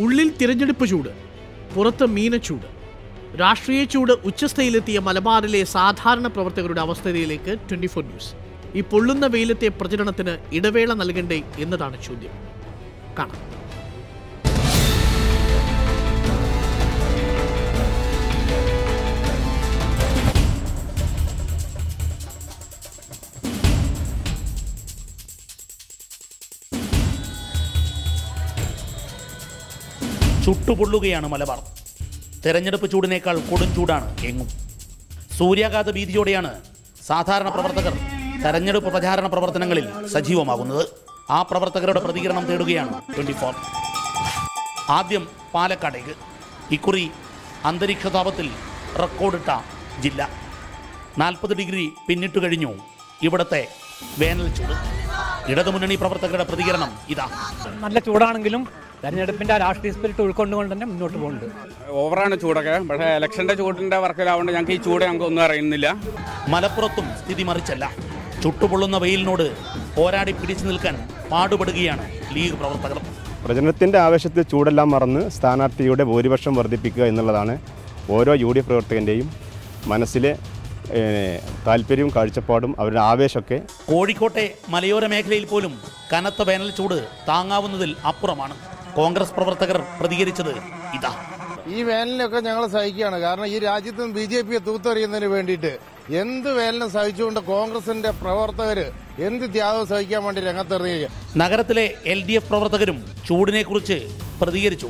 ഉള്ളിൽ തിരഞ്ഞെടുപ്പ് ചൂട്, പുറത്ത് മീനച്ചൂട്. രാഷ്ട്രീയ ചൂട് ഉച്ചസ്ഥയിലെത്തിയ മലബാറിലെ സാധാരണ പ്രവർത്തകരുടെ അവസ്ഥയിലേക്ക് 24 ന്യൂസ്. ഈ പൊള്ളുന്ന വെയിലത്തെ പ്രചരണത്തിന് ഇടവേള നൽകണ്ടേ എന്നതാണ് ചോദ്യം. കാണാം. ചുട്ടുപൊള്ളുകയാണ് മലബാർ. തെരഞ്ഞെടുപ്പ് ചൂടിനേക്കാൾ കൊടും ചൂടാണ് എങ്ങും. സൂര്യാഘാത ഭീതിയോടെയാണ് സാധാരണ പ്രവർത്തകർ തെരഞ്ഞെടുപ്പ് പ്രചാരണ പ്രവർത്തനങ്ങളിൽ സജീവമാകുന്നത്. ആ പ്രവർത്തകരുടെ പ്രതികരണം തേടുകയാണ് 24. ആദ്യം പാലക്കാടേക്ക്. ഇക്കുറി അന്തരീക്ഷ താപത്തിൽ റെക്കോർഡിട്ട ജില്ല. 40 ഡിഗ്രി പിന്നിട്ടു കഴിഞ്ഞു ഇവിടുത്തെ വേനൽ ചൂട്. ഇടതുമുന്നണി പ്രവർത്തകരുടെ പ്രതികരണം ഇതാ. നല്ല ചൂടാണെങ്കിലും തെരഞ്ഞെടുപ്പിന്റെ രാഷ്ട്രീയ സ്പിരിറ്റ് ഉൾക്കൊണ്ടുകൊണ്ട് തന്നെ മുന്നോട്ട് പോകുന്നുണ്ട്. ഓവറാണ് ചൂടൊക്കെ, പക്ഷേ ഇലക്ഷന്റെ ചൂടിന്റെ വർക്കിലാവുകൊണ്ട് ഞങ്ങൾക്ക് ഈ ചൂട് ഞങ്ങൾക്ക് ഒന്നും അറിയുന്നില്ല. മലപ്പുറത്തും സ്ഥിതി മറിച്ചല്ല. ചുട്ടുപൊള്ളുന്ന വെയിലിനോട് പോരാടി പിടിച്ചു നിൽക്കാൻ പാടുപെടുകയാണ് ലീഗ് പ്രവർത്തകർ. പ്രചരണത്തിന്റെ ആവേശത്തിൽ ചൂടെല്ലാം മറന്ന് സ്ഥാനാർത്ഥിയുടെ ഭൂരിപക്ഷം വർദ്ധിപ്പിക്കുക എന്നുള്ളതാണ് ഓരോ UDF പ്രവർത്തകന്റെയും മനസ്സിലെ താല്പര്യവും കാഴ്ചപ്പാടും അവരുടെ ആവേശമൊക്കെ. കോഴിക്കോട്ടെ മലയോര മേഖലയിൽ പോലും കനത്ത വേനൽ ചൂട് താങ്ങാവുന്നതിൽ അപ്പുറമാണ്. കോൺഗ്രസ് പ്രവർത്തകർ പ്രതികരിച്ചത് ഇതാ. ഈ വേനലിനൊക്കെ ഞങ്ങൾ സഹിക്കുകയാണ്. കാരണം ഈ രാജ്യത്ത് നിന്ന് BJPയെ തൂത്തെറിയുന്നതിന് വേണ്ടിയിട്ട് എന്ത് വേനലും സഹിച്ചുകൊണ്ട് കോൺഗ്രസിന്റെ പ്രവർത്തകർ എന്ത് ത്യാഗവും സഹിക്കാൻ വേണ്ടി രംഗത്തെറിയുക. നഗരത്തിലെ LDF പ്രവർത്തകരും ചൂടിനെ കുറിച്ച് പ്രതികരിച്ചു.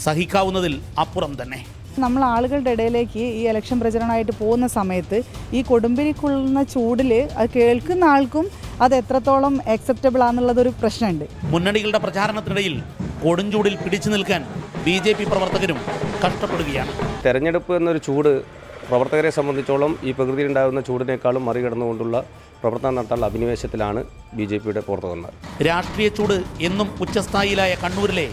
സഹിക്കാവുന്നതിൽ അപ്പുറം തന്നെ. നമ്മൾ ആളുകളുടെ ഇടയിലേക്ക് ഈ ഇലക്ഷൻ പ്രചരണമായിട്ട് പോകുന്ന സമയത്ത് ഈ കൊടുമ്പിരിക്കൊള്ളുന്ന ചൂടിൽ അത് കേൾക്കുന്ന ആൾക്കും അത് എത്രത്തോളം അക്സെപ്റ്റബിൾ ആണെന്നുള്ളതൊരു പ്രശ്നമുണ്ട്. മുന്നണികളുടെ പ്രചാരണത്തിനിടയിൽ കൊടുംചൂടിൽ പിടിച്ചു നിൽക്കാൻ BJP പ്രവർത്തകരും കഷ്ടപ്പെടുകയാണ്. തെരഞ്ഞെടുപ്പ് എന്നൊരു ചൂട് പ്രവർത്തകരെ സംബന്ധിച്ചോളം ഈ പ്രകൃതിയിലുണ്ടാകുന്ന ചൂടിനേക്കാളും മറികടന്നുകൊണ്ടുള്ള പ്രവർത്തനം നടത്താനുള്ള അഭിനിവേശത്തിലാണ് BJPയുടെ പ്രവർത്തകന്മാർ. രാഷ്ട്രീയ ചൂട് എന്നും ഉച്ചസ്ഥായിലായ കണ്ണൂരിലെ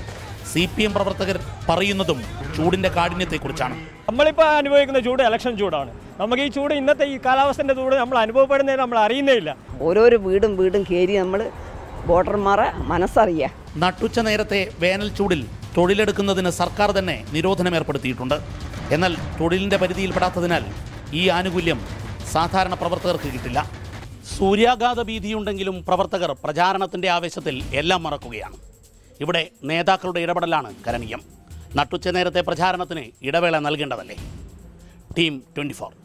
CPM പ്രവർത്തകർ പറയുന്നതും ചൂടിന്റെ കാഠിന്യത്തെക്കുറിച്ചാണ്. നമ്മളിപ്പോൾ അനുഭവിക്കുന്ന ചൂട് ഇലക്ഷൻ ചൂടാണ്. നമുക്ക് ഈ ചൂട് ഇന്നത്തെ ഈ കാലാവസ്ഥന്റെ ചൂട് നമ്മൾ അനുഭവപ്പെടുന്നതിന് നമ്മൾ അറിയുന്നേയില്ല. ഓരോരോ വീടും കയറി നമ്മൾ വോട്ടർമാരെ മനസ്സറിയുക. നട്ടുച്ച നേരത്തെ വേനൽ ചൂടിൽ തൊഴിലെടുക്കുന്നതിന് സർക്കാർ തന്നെ നിരോധനം ഏർപ്പെടുത്തിയിട്ടുണ്ട്. എന്നാൽ തൊഴിലിന്റെ പരിധിയിൽപ്പെടാത്തതിനാൽ ഈ ആനുകൂല്യം സാധാരണ പ്രവർത്തകർക്ക് കിട്ടില്ല. സൂര്യാഘാത ഭീതിയുണ്ടെങ്കിലും പ്രവർത്തകർ പ്രചാരണത്തിന്റെ ആവേശത്തിൽ എല്ലാം മറക്കുകയാണ്. ഇവിടെ നേതാക്കളുടെ ഇടപെടലാണ് കരണീയം. നട്ടുച്ച നേരത്തെ പ്രചാരണത്തിന് ഇടവേള നൽകേണ്ടതല്ലേ? ടീം 24.